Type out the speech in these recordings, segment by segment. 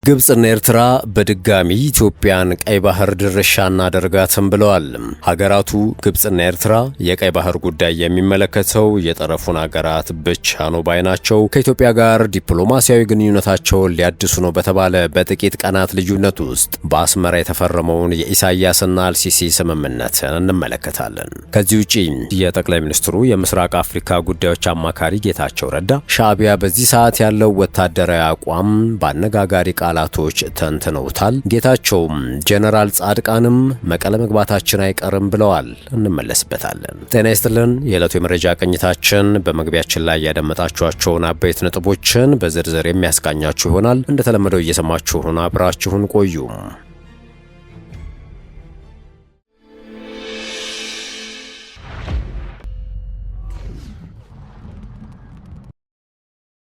ግብጽና ኤርትራ በድጋሚ ኢትዮጵያን ቀይ ባህር ድርሻ እናደርጋትም ብለዋል። ሀገራቱ ግብጽና ኤርትራ የቀይ ባህር ጉዳይ የሚመለከተው የጠረፉን ሀገራት ብቻ ነው ባይ ናቸው። ከኢትዮጵያ ጋር ዲፕሎማሲያዊ ግንኙነታቸውን ሊያድሱ ነው በተባለ በጥቂት ቀናት ልዩነት ውስጥ በአስመራ የተፈረመውን የኢሳያስና አልሲሲ ስምምነትን እንመለከታለን። ከዚህ ውጪ የጠቅላይ ሚኒስትሩ የምስራቅ አፍሪካ ጉዳዮች አማካሪ ጌታቸው ረዳ ሻዕቢያ በዚህ ሰዓት ያለው ወታደራዊ አቋም በአነጋጋሪ ቃላቶች ተንትነውታል። ጌታቸውም ጀነራል ጻድቃንም መቀለ መግባታችን አይቀርም ብለዋል። እንመለስበታለን። ጤና ይስጥልን። የዕለቱ የመረጃ ቅኝታችን በመግቢያችን ላይ ያደመጣችኋቸውን አበይት ነጥቦችን በዝርዝር የሚያስቃኛችሁ ይሆናል። እንደተለመደው እየሰማችሁን አብራችሁን ቆዩ።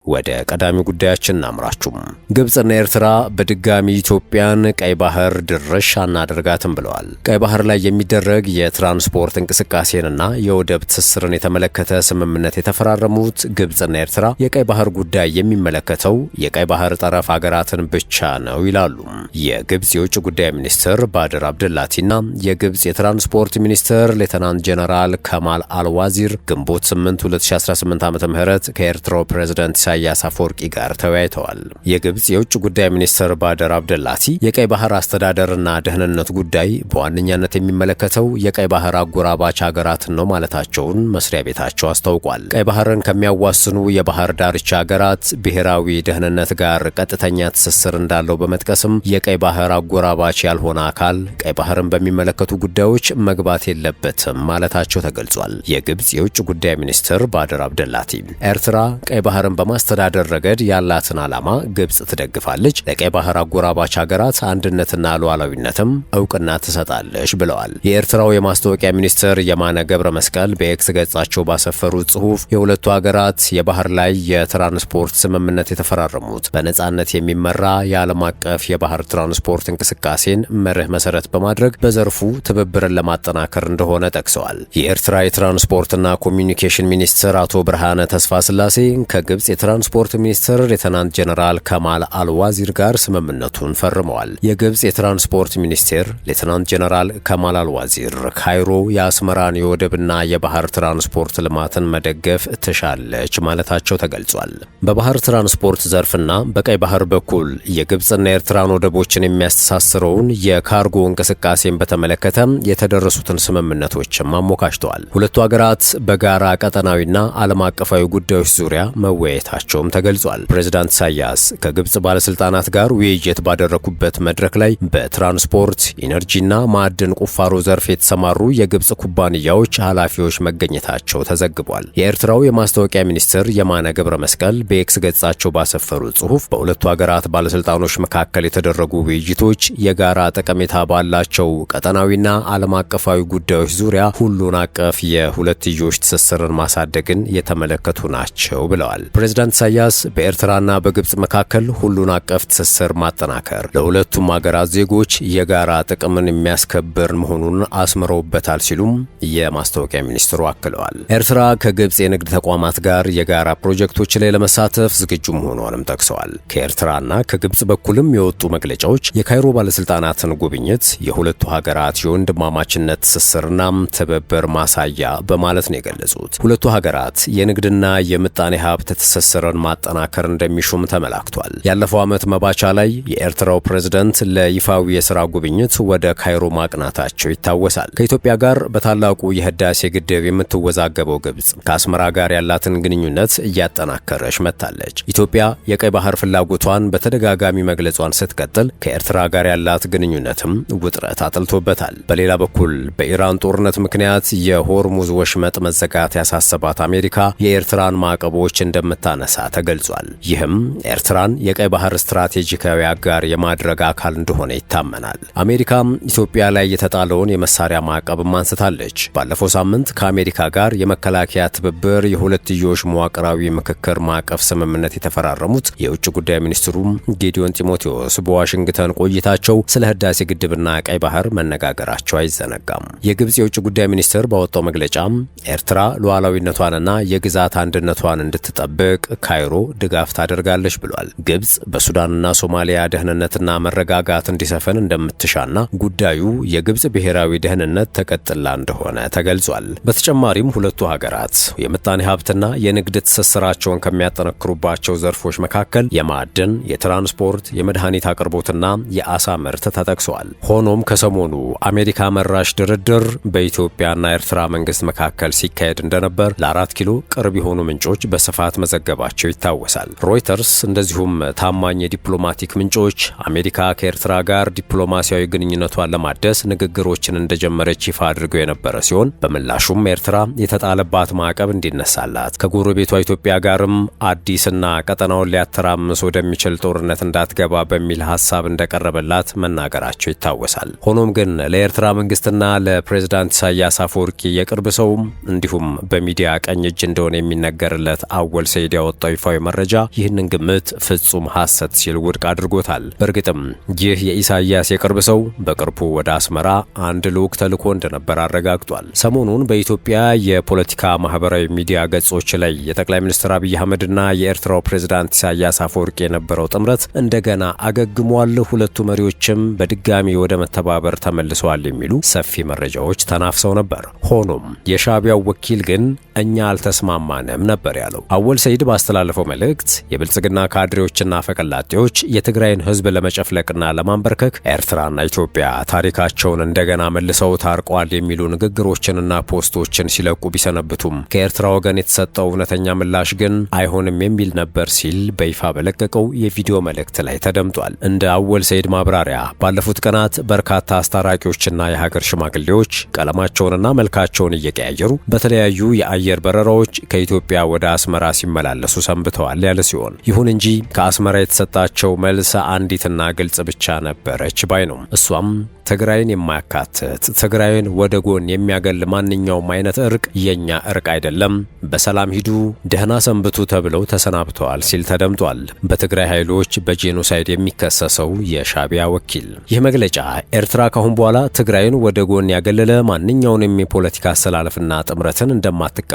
ወደ ቀዳሚ ጉዳያችን እናምራችሁ። ግብጽና ኤርትራ በድጋሚ ኢትዮጵያን ቀይ ባህር ድርሽ አናደርጋትም ብለዋል። ቀይ ባህር ላይ የሚደረግ የትራንስፖርት እንቅስቃሴንና የወደብ ትስስርን የተመለከተ ስምምነት የተፈራረሙት ግብጽና ኤርትራ የቀይ ባህር ጉዳይ የሚመለከተው የቀይ ባህር ጠረፍ ሀገራትን ብቻ ነው ይላሉ። የግብጽ የውጭ ጉዳይ ሚኒስትር ባድር አብደላቲና የግብጽ የትራንስፖርት ሚኒስትር ሌተናንት ጀነራል ከማል አልዋዚር ግንቦት 8 2018 ዓ.ም ከኤርትራው ፕሬዝዳንት ኢሳያስ አፈወርቂ ጋር ተወያይተዋል። የግብጽ የውጭ ጉዳይ ሚኒስትር ባድር አብደላቲ የቀይ ባህር አስተዳደርና ደህንነት ጉዳይ በዋነኛነት የሚመለከተው የቀይ ባህር አጎራባች ሀገራትን ነው ማለታቸውን መስሪያ ቤታቸው አስታውቋል። ቀይ ባህርን ከሚያዋስኑ የባህር ዳርቻ ሀገራት ብሔራዊ ደህንነት ጋር ቀጥተኛ ትስስር እንዳለው በመጥቀስም የቀይ ባህር አጎራባች ያልሆነ አካል ቀይ ባህርን በሚመለከቱ ጉዳዮች መግባት የለበትም ማለታቸው ተገልጿል። የግብጽ የውጭ ጉዳይ ሚኒስትር ባድር አብደላቲ ኤርትራ ቀይ ባህርን ማስተዳደር ረገድ ያላትን ዓላማ ግብጽ ትደግፋለች፣ ለቀይ ባህር አጎራባች ሀገራት አንድነትና ሉዓላዊነትም እውቅና ትሰጣለች ብለዋል። የኤርትራው የማስታወቂያ ሚኒስትር የማነ ገብረ መስቀል በኤክስ ገጻቸው ባሰፈሩት ጽሑፍ የሁለቱ ሀገራት የባህር ላይ የትራንስፖርት ስምምነት የተፈራረሙት በነጻነት የሚመራ የዓለም አቀፍ የባህር ትራንስፖርት እንቅስቃሴን መርህ መሰረት በማድረግ በዘርፉ ትብብርን ለማጠናከር እንደሆነ ጠቅሰዋል። የኤርትራ የትራንስፖርትና ኮሚኒኬሽን ሚኒስትር አቶ ብርሃነ ተስፋ ስላሴ ከግብጽ የትራንስፖርት ሚኒስትር ሌተናንት ጀነራል ከማል አልዋዚር ጋር ስምምነቱን ፈርመዋል። የግብጽ የትራንስፖርት ሚኒስቴር ሌተናንት ጀነራል ከማል አልዋዚር ካይሮ የአስመራን የወደብና የባህር ትራንስፖርት ልማትን መደገፍ ትሻለች ማለታቸው ተገልጿል። በባህር ትራንስፖርት ዘርፍና በቀይ ባህር በኩል የግብጽና የኤርትራን ወደቦችን የሚያስተሳስረውን የካርጎ እንቅስቃሴን በተመለከተ የተደረሱትን ስምምነቶችም አሞካሽተዋል። ሁለቱ ሀገራት በጋራ ቀጠናዊና ዓለም አቀፋዊ ጉዳዮች ዙሪያ መወያየታቸውም ተገልጿል። ፕሬዝዳንት ኢሳያስ ከግብጽ ባለስልጣናት ጋር ውይይት ባደረጉበት መድረክ ላይ በትራንስፖርት ኢነርጂና ማዕድን ቁፋሮ ዘርፍ የተሰማሩ የግብጽ ኩባንያዎች ኃላፊዎች መገኘታቸው ተዘግቧል። የኤርትራው የማስታወቂያ ሚኒስትር የማነ ገብረ መስቀል በኤክስ ገጻቸው ባሰፈሩ ጽሑፍ በሁለቱ ሀገራት ባለስልጣኖች መካከል የተደረጉ ውይይቶች የጋራ ጠቀሜታ ባላቸው ቀጠናዊና ዓለም አቀፋዊ ጉዳዮች ዙሪያ ሁሉን አቀፍ የሁለትዮሽ ትስስርን ማሳደግን የተመለከቱ ናቸው ብለዋል። ፕሬዝዳንት ኢሳያስ በኤርትራና በግብጽ መካከል ሁሉን አቀፍ ትስስር ማጠናከር ለሁለቱም ሀገራት ዜጎች የጋራ ጥቅምን የሚያስከብር መሆኑን አስምረውበታል ሲሉም የማስታወቂያ ሚኒስትሩ አክለዋል። ኤርትራ ከግብጽ የንግድ ተቋማት ጋር የጋራ ፕሮጀክቶች ላይ ለመሳተፍ ዝግጁ መሆኗንም ጠቅሰዋል። ከኤርትራና ከግብጽ በኩልም የወጡ መግለጫዎች የካይሮ ባለስልጣናትን ጉብኝት የሁለቱ ሀገራት የወንድማማችነት ትስስርና ትብብር ማሳያ በማለት ነው የገለጹት። ሁለቱ ሀገራት የንግድና የምጣኔ ሀብት ትስስርን ማጠናከር እንደሚሹም ተመላክቷል። ያለፈው ዓመት መባቻ ላይ የኤርትራው ፕሬዝዳንት ለይፋዊ የሥራ ጉብኝት ወደ ካይሮ ማቅናታቸው ይታወሳል። ከኢትዮጵያ ጋር በታላቁ የህዳሴ ግድብ የምትወዛገበው ግብጽ ከአስመራ ጋር ያላትን ግንኙነት እያጠናከረች መጥታለች። ኢትዮጵያ የቀይ ባህር ፍላጎቷን በተደጋጋሚ መግለጿን ስትቀጥል ከኤርትራ ጋር ያላት ግንኙነትም ውጥረት አጥልቶበታል። በሌላ በኩል በኢራን ጦርነት ምክንያት የሆርሙዝ ወሽመጥ መዘጋት ያሳሰባት አሜሪካ የኤርትራን ማዕቀቦች እንደምታነሳ ተገልጿል። ይህም ኤርትራን የቀይ ባህር ስትራቴጂካዊ አጋር የማድረግ አካል እንደሆነ ይታመናል። አሜሪካም ኢትዮጵያ ላይ የተጣለውን የመሳሪያ ማዕቀብም አንስታለች። ባለፈው ሳምንት ከአሜሪካ ጋር የመከላከያ ትብብር የሁለትዮሽ መዋቅራዊ ምክክር ማዕቀፍ ስምምነት የተፈራረሙት የውጭ ጉዳይ ሚኒስትሩ ጌዲዮን ጢሞቴዎስ በዋሽንግተን ቆይታቸው ስለ ህዳሴ ግድብና ቀይ ባህር መነጋገራቸው አይዘነጋም። የግብጽ የውጭ ጉዳይ ሚኒስትር ባወጣው መግለጫም ኤርትራ ሉዓላዊነቷንና የግዛት አንድነቷን እንድትጠብቅ ካይሮ ድጋፍ ታደርጋለች ብሏል። ግብጽ በሱዳንና ሶማሊያ ደህንነትና መረጋጋት እንዲሰፈን እንደምትሻና ጉዳዩ የግብጽ ብሔራዊ ደህንነት ተቀጥላ እንደሆነ ተገልጿል። በተጨማሪም ሁለቱ ሀገራት የምጣኔ ሀብትና የንግድ ትስስራቸውን ከሚያጠነክሩባቸው ዘርፎች መካከል የማዕድን፣ የትራንስፖርት፣ የመድኃኒት አቅርቦትና የአሳ ምርት ተጠቅሷል። ሆኖም ከሰሞኑ አሜሪካ መራሽ ድርድር በኢትዮጵያና ኤርትራ መንግስት መካከል ሲካሄድ እንደነበር ለ4 ኪሎ ቅርብ የሆኑ ምንጮች በስፋት መዘገባቸው ይታወሳል። ሮይተርስ እንደዚሁም ታማኝ የዲፕሎማቲክ ምንጮች አሜሪካ ከኤርትራ ጋር ዲፕሎማሲያዊ ግንኙነቷን ለማደስ ንግግሮችን እንደጀመረች ይፋ አድርገው የነበረ ሲሆን በምላሹም ኤርትራ የተጣለባት ማዕቀብ እንዲነሳላት ከጎረቤቷ ኢትዮጵያ ጋርም አዲስና ቀጠናውን ሊያተራምስ ወደሚችል ጦርነት እንዳትገባ በሚል ሐሳብ እንደቀረበላት መናገራቸው ይታወሳል። ሆኖም ግን ለኤርትራ መንግስትና ለፕሬዝዳንት ኢሳያስ አፈወርቂ የቅርብ ሰውም እንዲሁም በሚዲያ ቀኝ እጅ እንደሆነ የሚነገርለት አወል ሰይድ ያወጣው ይፋዊ መረጃ ይህንን ግምት ፍጹም ሐሰት ሲል ውድቅ አድርጎታል። በእርግጥም ይህ የኢሳያስ የቅርብ ሰው በቅርቡ ወደ አስመራ አንድ ልዑክ ተልኮ እንደነበር አረጋግጧል። ሰሞኑን በኢትዮጵያ የፖለቲካ ማህበራዊ ሚዲያ ገጾች ላይ የጠቅላይ ሚኒስትር አብይ አህመድና የኤርትራው ፕሬዝዳንት ኢሳያስ አፈወርቂ የነበረው ጥምረት እንደገና አገግሟል፣ ሁለቱ መሪዎችም በድጋሚ ወደ መተባበር ተመልሰዋል የሚሉ ሰፊ መረጃዎች ተናፍሰው ነበር። ሆኖም የሻዕቢያው ወኪል ግን እኛ አልተስማማንም ነበር ያለው። አወል ሰይድ ባስተላለፈው መልእክት የብልጽግና ካድሬዎችና ፈቀላጤዎች የትግራይን ህዝብ ለመጨፍለቅና ለማንበርከክ ኤርትራና ኢትዮጵያ ታሪካቸውን እንደገና መልሰው ታርቀዋል የሚሉ ንግግሮችንና ፖስቶችን ሲለቁ ቢሰነብቱም ከኤርትራ ወገን የተሰጠው እውነተኛ ምላሽ ግን አይሆንም የሚል ነበር ሲል በይፋ በለቀቀው የቪዲዮ መልእክት ላይ ተደምጧል። እንደ አወል ሰይድ ማብራሪያ ባለፉት ቀናት በርካታ አስታራቂዎችና የሀገር ሽማግሌዎች ቀለማቸውንና መልካቸውን እየቀያየሩ በተለያዩ የአየር በረራዎች ከኢትዮጵያ ወደ አስመራ ሲመላለሱ ሰንብተዋል ያለ ሲሆን ይሁን እንጂ ከአስመራ የተሰጣቸው መልስ አንዲትና ግልጽ ብቻ ነበረች ባይ ነው። እሷም ትግራይን የማያካትት ትግራይን ወደ ጎን የሚያገል ማንኛውም አይነት እርቅ የኛ እርቅ አይደለም፣ በሰላም ሂዱ፣ ደህና ሰንብቱ ተብለው ተሰናብተዋል ሲል ተደምጧል። በትግራይ ኃይሎች በጄኖሳይድ የሚከሰሰው የሻዕቢያ ወኪል ይህ መግለጫ ኤርትራ ካሁን በኋላ ትግራይን ወደ ጎን ያገለለ ማንኛውንም የፖለቲካ አሰላለፍና ጥምረትን እንደማትቀበልና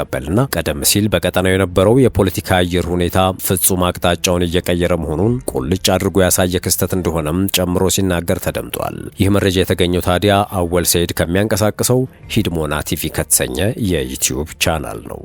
ቀደም ሲል በቀጠናው የነበረው የፖለቲካ አየር ሁኔታ ፍጹም አቅጣጫውን እየቀየረ መሆኑን ቁልጭ አድርጎ ያሳየ ክስተት እንደሆነም ጨምሮ ሲናገር ተደምጧል። ይህ መረጃ የተገኘው ታዲያ አወል ሰይድ ከሚያንቀሳቅሰው ሂድሞና ቲቪ ከተሰኘ የዩቲዩብ ቻናል ነው።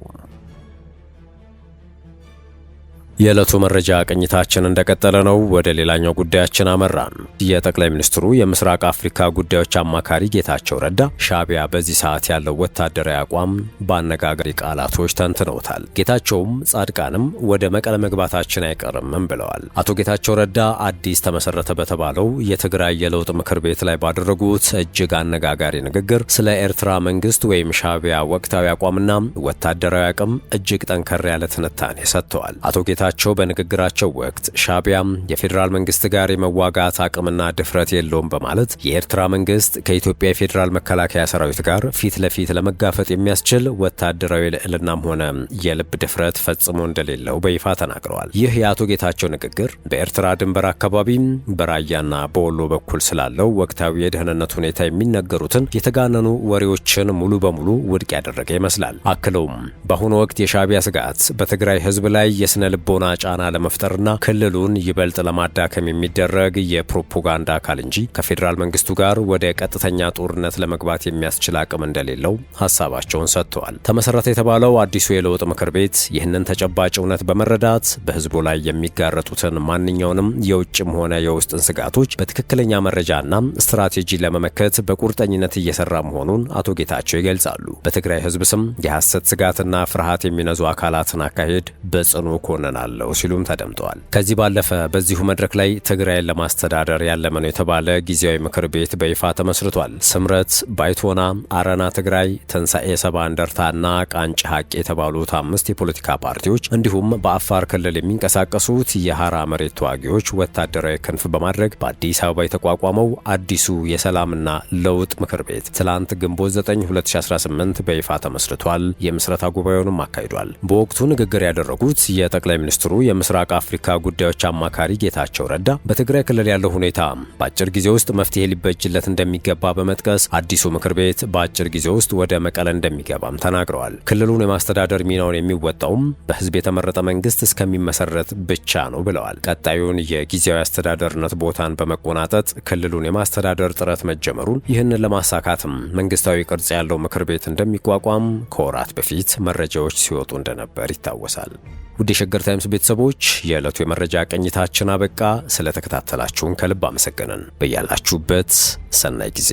የዕለቱ መረጃ ቅኝታችን እንደቀጠለ ነው። ወደ ሌላኛው ጉዳያችን አመራን። የጠቅላይ ሚኒስትሩ የምስራቅ አፍሪካ ጉዳዮች አማካሪ ጌታቸው ረዳ ሻዕቢያ በዚህ ሰዓት ያለው ወታደራዊ አቋም በአነጋጋሪ ቃላቶች ተንትነውታል። ጌታቸውም ጻድቃንም ወደ መቀለ መግባታችን አይቀርም ብለዋል። አቶ ጌታቸው ረዳ አዲስ ተመሰረተ በተባለው የትግራይ የለውጥ ምክር ቤት ላይ ባደረጉት እጅግ አነጋጋሪ ንግግር ስለ ኤርትራ መንግስት ወይም ሻዕቢያ ወቅታዊ አቋምና ወታደራዊ አቅም እጅግ ጠንከር ያለ ትንታኔ ሰጥተዋል። አቶ ጌታቸው በንግግራቸው ወቅት ሻዕቢያም የፌዴራል መንግስት ጋር የመዋጋት አቅምና ድፍረት የለውም በማለት የኤርትራ መንግስት ከኢትዮጵያ የፌዴራል መከላከያ ሰራዊት ጋር ፊት ለፊት ለመጋፈጥ የሚያስችል ወታደራዊ ልዕልናም ሆነ የልብ ድፍረት ፈጽሞ እንደሌለው በይፋ ተናግረዋል። ይህ የአቶ ጌታቸው ንግግር በኤርትራ ድንበር አካባቢ በራያና በወሎ በኩል ስላለው ወቅታዊ የደህንነት ሁኔታ የሚነገሩትን የተጋነኑ ወሬዎችን ሙሉ በሙሉ ውድቅ ያደረገ ይመስላል። አክለውም በአሁኑ ወቅት የሻዕቢያ ስጋት በትግራይ ህዝብ ላይ የስነ ልቦና ጫና ለመፍጠርና ክልሉን ይበልጥ ለማዳከም የሚደረግ የፕሮፓጋንዳ አካል እንጂ ከፌዴራል መንግስቱ ጋር ወደ ቀጥተኛ ጦርነት ለመግባት የሚያስችል አቅም እንደሌለው ሐሳባቸውን ሰጥተዋል። ተመሰረተ የተባለው አዲሱ የለውጥ ምክር ቤት ይህንን ተጨባጭ እውነት በመረዳት በህዝቡ ላይ የሚጋረጡትን ማንኛውንም የውጭም ሆነ የውስጥን ስጋቶች በትክክለኛ መረጃና ስትራቴጂ ለመመከት በቁርጠኝነት እየሰራ መሆኑን አቶ ጌታቸው ይገልጻሉ። በትግራይ ህዝብ ስም የሐሰት ስጋትና ፍርሃት የሚነዙ አካላትን አካሄድ በጽኑ ኮንናለሁ ሲሉም ተደምጠዋል። ከዚህ ባለፈ በዚሁ መድረክ ላይ ትግራይን ለማስተዳደር ያለመ ነው የተባለ ጊዜያዊ ምክር ቤት በይፋ ተመስርቷል። ስምረት፣ ባይቶና፣ አረና ትግራይ፣ ትንሣኤ ሰባ እንደርታና ቃንጭ ሀቅ የተባሉት 5 የፖለቲካ ፓርቲዎች እንዲሁም በአፋር ክልል የሚንቀሳቀሱት የሐራ መሬት ተዋጊዎች ወታደራዊ ክንፍ በማድረግ በአዲስ አበባ የተቋቋመው አዲሱ የሰላምና ለውጥ ምክር ቤት ትላንት ግንቦት 9 2018 በይፋ ተመስርቷል። የምስረታ ጉባኤውንም አካሂዷል። በወቅቱ ንግግር ያደረጉት የጠቅላይ ሚኒስትሩ የምስራቅ አፍሪካ ጉዳዮች አማካሪ ጌታቸው ረዳ በትግራይ ክልል ያለው ሁኔታ በአጭር ጊዜ ውስጥ መፍትሄ ሊበጅለት እንደሚገባ በመጥቀስ አዲሱ ምክር ቤት በአጭር ጊዜ ውስጥ ወደ መቀለ እንደሚገባም ተናግረዋል። ክልሉን የማስተዳደር ሚናውን የሚወጣውም በህዝብ የተመረጠ መንግስት እስከሚመሰረት ብቻ ነው ብለዋል። ቀጣዩን የጊዜያዊ አስተዳደርነት ቦታን በመቆናጠጥ ክልሉን የማስተዳደር ጥረት መጀመሩን፣ ይህንን ለማሳካትም መንግስታዊ ቅርጽ ያለው ምክር ቤት እንደሚቋቋም ከወራት በፊት መረጃዎች ሲወጡ እንደነበር ይታወሳል። ውድ የሸገር ታይምስ ቤተሰቦች የዕለቱ የመረጃ ቅኝታችን አበቃ። ስለተከታተላችሁን ከልብ አመሰገንን። በያላችሁበት ሰናይ ጊዜ።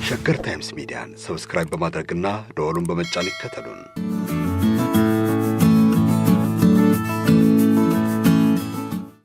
ሸገር ታይምስ ሚዲያን ሰብስክራይብ በማድረግና ደወሉን በመጫን ይከተሉን።